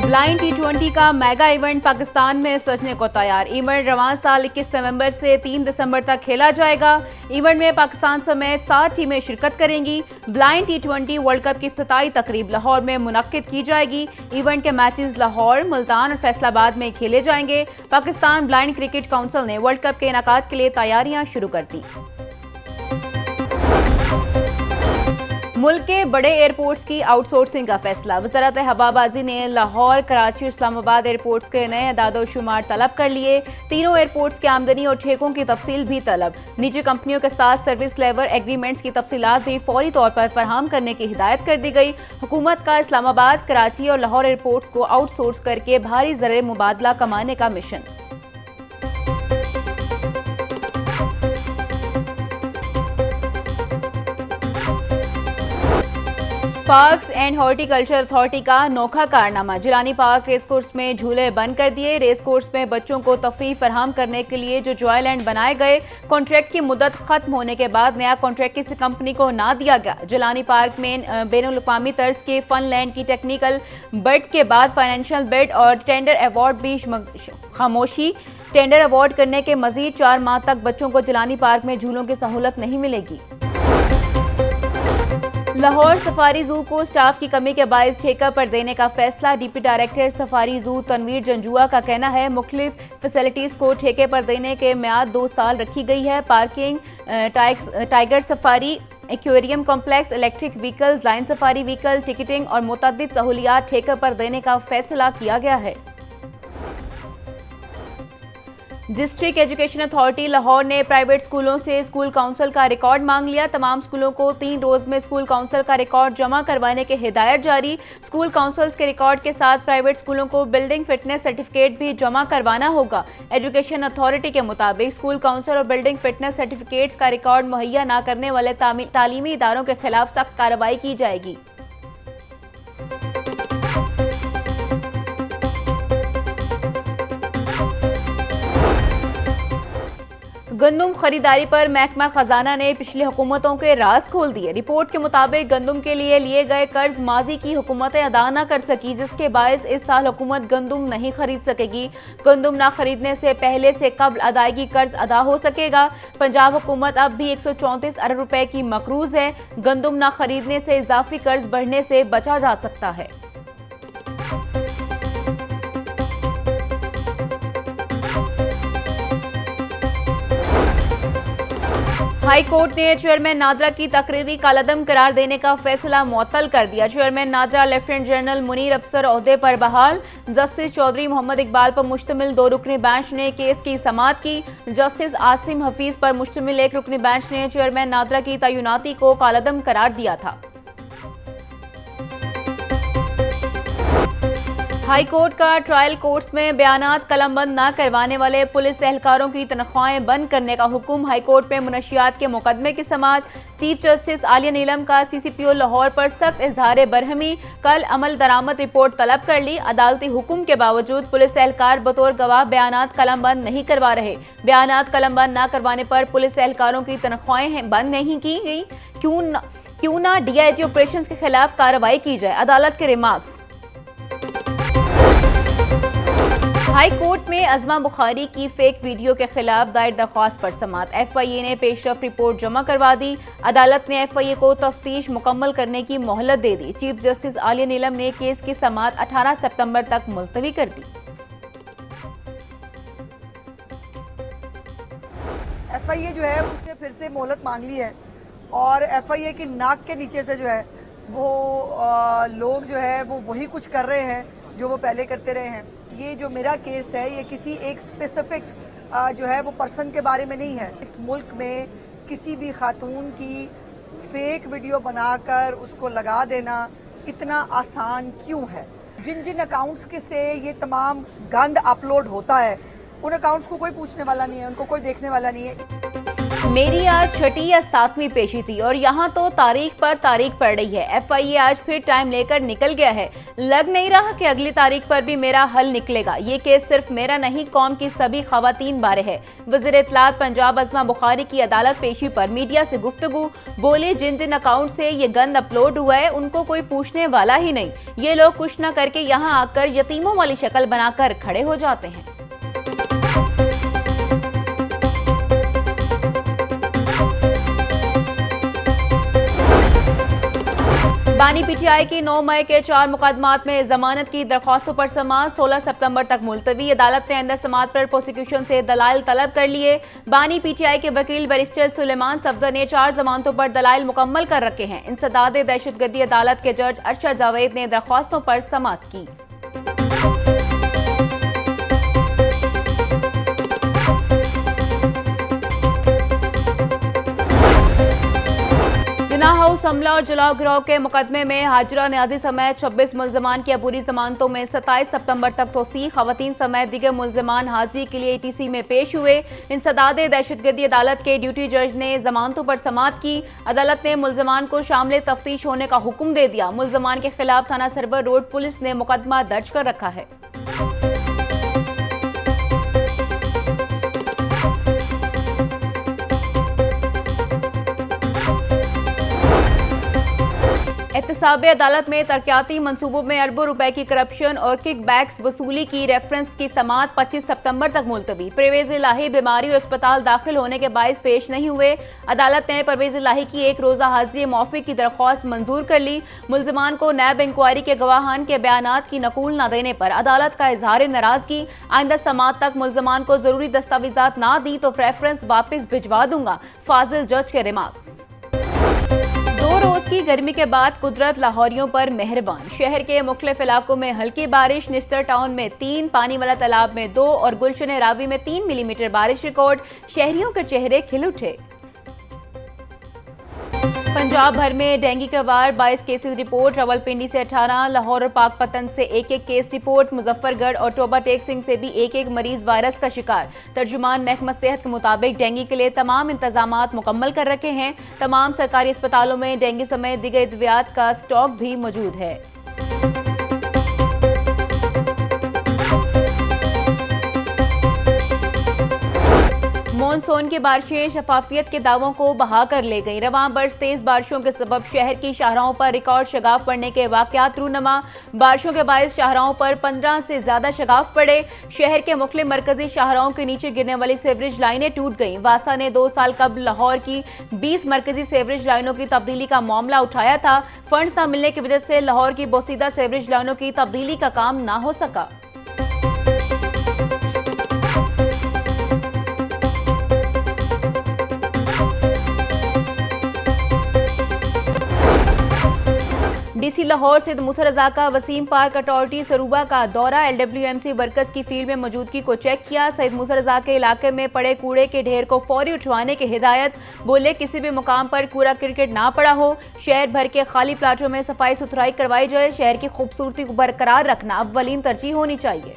Blind T20 का mega event Pakistan में सजने को तैयार। इवेंट रवां साल 21 नवंबर से 3 दिसंबर तक खेला जाएगा। इवेंट में पाकिस्तान समेत 7 टीमें शिरकत करेंगी। ब्लाइंड T20 वर्ल्ड कप की इफ्तिताई तकरीब लाहौर में मुनक्किद की जाएगी। इवेंट के मैचेस लाहौर, मुल्तान और फैसलाबाद में खेले जाएंगे। पाकिस्तान ब्लाइंड क्रिकेट काउंसिल ने वर्ल्ड कप के इनेकाद के लिए तैयारियां शुरू कर दी। मुल्क के बड़े एयरपोर्ट्स की आउटसोर्सिंग का फैसला। वज़ारत हवाबाजी ने लाहौर, कराची और इस्लामाबाद एयरपोर्ट्स के नए अदाद शुमार तलब कर लिए। तीनों एयरपोर्ट्स की आमदनी और ठेकों की तफसील भी तलब। निजी कंपनियों के साथ सर्विस लेवल एग्रीमेंट्स की तफसीलात भी फौरी तौर पर फराहम करने की हिदायत कर दी गई। हुकूमत का इस्लामाबाद, कराची और लाहौर एयरपोर्ट्स को आउटसोर्स करके भारी ज़र मुबादला कमाने का mission. Parks and horticulture authority का अनोखा कारनामा। जिलानी पार्क रेस कोर्स में झूले बंद कर दिए। रेस कोर्स में बच्चों को तफरीह फराहम करने के लिए जो जॉयलैंड बनाए गए, कॉन्ट्रैक्ट की मुद्दत खत्म होने के बाद नया कॉन्ट्रैक्ट किसी कंपनी को ना दिया गया। जिलानी पार्क में बैनुल-अक़वामी तर्ज के फनलैंड की टेक्निकल बेड के बाद फाइनेंशियल बेड और टेंडर अवार्ड भी खामोशी। टेंडर अवार्ड करने के मजीद 4 माह तक बच्चों को जिलानी पार्क में झूलों की सहूलत नहीं मिलेगी। लाहौर सफारी जू को स्टाफ की कमी के बायस ठेका पर देने का फैसला। डिप्टी डायरेक्टर सफारी जू तनवीर जंजुआ का कहना है, मुख्तलिफ फैसिलिटीज को ठेके पर देने के म्याद 2 साल रखी गई है। Parking, tiger safari, aquarium complex, electric vehicles, line safari vehicle, ticketing और मुतअद्दिद सहूलियात ठेके पर देने का फैसला किया गया है। डिस्ट्रिक्ट एजुकेशन अथॉरिटी लाहौर ने प्राइवेट स्कूलों से स्कूल काउंसिल का रिकॉर्ड मांग लिया। तमाम स्कूलों को 3 रोज में स्कूल काउंसिल का रिकॉर्ड जमा करवाने के हिदायत जारी। स्कूल काउंसिल्स के रिकॉर्ड के साथ प्राइवेट स्कूलों को बिल्डिंग फिटनेस सर्टिफिकेट भी जमा करवाना होगा। एजुकेशन अथॉरिटी के मुताबिक स्कूल काउंसिल और बिल्डिंग फिटनेस सर्टिफिकेट्स का रिकॉर्ड मुहैया न करने वाले तालीमी इदारों के खिलाफ सख्त कार्रवाई की जाएगी। गंदुम खरीदारी पर महकमा खजाना ने पिछली हुकूमतों के राज खोल दिए। रिपोर्ट के मुताबिक गंदुम के लिए गए कर्ज माजी की हुकूमतें अदा न कर सकी, जिसके बायस इस साल हुकूमत गंदुम नहीं खरीद सकेगी। गंदुम ना खरीदने से पहले से कब्ल अदायगी कर्ज अदा हो सकेगा। पंजाब हुकूमत अब भी 134 अरब रुपए की मकरूज है। गंदुम ना खरीदने से इजाफी कर्ज बढ़ने से बचा जा सकता है। हाई कोर्ट ने चेयरमैन नादरा की तकरीरी कालअदम करार देने का फैसला मुअत्तल कर दिया। Chairman NADRA lieutenant general Munir अफसर ओहदे पर बहाल। जस्टिस चौधरी मोहम्मद इकबाल पर मुश्तमिल 2 रुकनी बेंच ने केस की समाअत की। जस्टिस आसिम हफीज पर मुश्तमिल 1 रुकनी बेंच ने चेयरमैन नादरा की तैनाती को कालअदम करार दिया था। हाई कोर्ट का ट्रायल कोर्ट्स में बयानात कलमबंद न करवाने वाले पुलिस एहलकारों की तनख्वाहें बंद करने का हुक्म। हाई कोर्ट में मुनशियात के मुकदमे की समाअत। चीफ जस्टिस आलिया नीलम का CCPO लाहौर पर सख्त इजहार बरहमी। कल अमल दरामद रिपोर्ट तलब कर ली। अदालती हुक्म के बावजूद पुलिस एहलकार बतौर गवाह बयानात कलमबंद नहीं करवा रहे। बयानात कलमबंद न करवाने पर पुलिस एहलकारों की तनख्वाहें बंद नहीं की गई। क्यों ना DIG ऑपरेशंस के खिलाफ कार्रवाई की जाए, अदालत के रिमार्क्स। हाई कोर्ट में अज़मा बुखारी की फेक वीडियो के खिलाफ दायर दरख्वास्त पर समाअत। FIA ने पेशरफ रिपोर्ट जमा करवा दी। अदालत ने FIA को तफ्तीश मुकम्मल करने की मोहलत दे दी। चीफ जस्टिस आलिया नीलम ने केस की समाअत 18 सितंबर तक मुलतवी कर दी। FIA जो है उसने फिर से मोहलत मांग ली है और FIA की नाक के नीचे से जो है वो लोग जो है वो वही कुछ कर रहे हैं जो वो पहले करते रहे हैं। ये जो मेरा केस है ये किसी एक स्पेसिफिक जो है वो पर्सन के बारे में नहीं है। इस मुल्क में किसी भी खातून की फेक वीडियो बनाकर उसको लगा देना इतना आसान क्यों है? जिन जिन अकाउंट्स के से ये तमाम गंद अपलोड होता है उन अकाउंट्स को कोई पूछने वाला नहीं है, उनको कोई देखने वाला नहीं है। मेरी आज छठी या सातवीं पेशी थी और यहाँ तो तारीख पर तारीख पड़ रही है। एफआईए आज फिर टाइम लेकर निकल गया है। लग नहीं रहा कि अगली तारीख पर भी मेरा हल निकलेगा। ये केस सिर्फ मेरा नहीं, कौम की सभी खवातीन बारे है। वज़ीर इत्तलात पंजाब अज़मा बुखारी की अदालत पेशी पर मीडिया से गुफ्तगू, बोले जिन जिन अकाउंट से ये गंद अपलोड हुआ है उनको कोई पूछने वाला ही नहीं। ये लोग कुछ न करके यहाँ आकर यतीमों वाली शक्ल बनाकर खड़े हो जाते हैं। बानी पीटीआई की 9 मई के 4 मुकदमात में जमानत की दरख्वास्तों पर समाअत 16 सितंबर तक मुलतवी। अदालत ने अंदर समाअत पर प्रोसिक्यूशन से दलाइल तलब कर लिए। बानी पीटीआई के वकील बैरिस्टर सुलेमान सफदर ने 4 जमानतों पर दलाइल मुकम्मल कर रखे हैं। इंसदाद दहशतगर्दी अदालत के जज अरशद जावेद ने दरख्वास्तों पर समाअत की। जिना हाउस हमला और जलाओ गिरोह के मुकदमे में हाजिरा न्याजी समेत 26 मुल्जमान की अबूरी जमानतों में 27 सितंबर तक तोसी। खवातीन समेत दीगर मुल्जमान हाजिरी के लिए ATC में पेश हुए। इंसदाद दहशतगर्दी अदालत के ड्यूटी जज ने जमानतों पर समाअत की। अदालत ने मुल्जमान को शामिल तफ्तीश होने का हुक्म दे दिया। मुल्जमान के खिलाफ थाना सरवर रोड पुलिस ने मुकदमा दर्ज कर रखा है। एहतसाब अदालत में तरक्याती मंसूबों में अरबों रुपए की करप्शन और किकबैक्स वसूली की रेफरेंस की समाअत 25 सितंबर तक मुलतवी। परवेज इलाही बीमारी और अस्पताल दाखिल होने के बायस पेश नहीं हुए। अदालत ने परवेज इलाही की एक रोजा हाजिरी मौफी की दरख्वास्त मंजूर कर ली। मुल्जमान को नैब इंक्वायरी के गवाहान के बयानात की नकूल न देने पर अदालत का इजहार नाराजगी। आइंदा समाअत तक मुल्जमान को जरूरी दस्तावेजात ना दी तो रेफरेंस वापस भिजवा दूंगा, फाजिल जज के रिमार्क्स। 2 रोज की गर्मी के बाद कुदरत लाहौरियों पर मेहरबान। शहर के मुख्तलिफ इलाकों में हल्की बारिश। निस्तर टाउन में 3, पानी वाला तालाब में 2 और गुलशन रावी में 3 मिलीमीटर बारिश रिकॉर्ड। शहरियों के चेहरे खिल उठे। पंजाब भर में डेंगू के वार 22 केसेस रिपोर्ट। रावलपिंडी से 18, लाहौर और पाकपतन से 1-1 केस रिपोर्ट। मुजफ्फरगढ़ और टोबा टेक सिंह से भी 1-1 मरीज वायरस का शिकार। तर्जुमान महकमा सेहत के मुताबिक डेंगू के लिए तमाम इंतजामात मुकम्मल कर रखे हैं। तमाम सरकारी अस्पतालों में डेंगू समेत दीगर अद्वियात का स्टॉक भी मौजूद है। मॉनसून की बारिशें शफाफियत के दावों को बहा कर ले गई। रवां बर्स तेज बारिशों के सबब शहर की शाहराहों पर रिकॉर्ड शगाफ पड़ने के वाकयात रूनमा। बारिशों के बायस शाहराहों पर 15 से ज्यादा शगाफ पड़े। शहर के मुख्तलिफ मरकजी शाहराहों के नीचे गिरने वाली सीवरेज लाइनें टूट गईं। वासा ने 2 साल कबल लाहौर की 20 मरकजी सीवरेज लाइनों की तब्दीली का मामला उठाया था। फंड्स न मिलने की वजह से लाहौर की बोसीदा सीवरेज लाइनों की तब्दीली का काम न हो सका। डीसी लाहौर सैयद मूसा रजा का वसीम पार्क अथॉरिटी सरूबा का दौरा। LWMC वर्कर्स की फील्ड में मौजूदगी को चेक किया। सैयद मूसा रजा के इलाके में पड़े कूड़े के ढेर को फौरी उठवाने की हिदायत। बोले किसी भी मुकाम पर कूड़ा क्रिकेट ना पड़ा हो। शहर भर के खाली प्लाटों में सफाई सुथराई करवाई जाए। शहर की खूबसूरती को बरकरार रखना अव्वलीन तरजीह होनी चाहिए।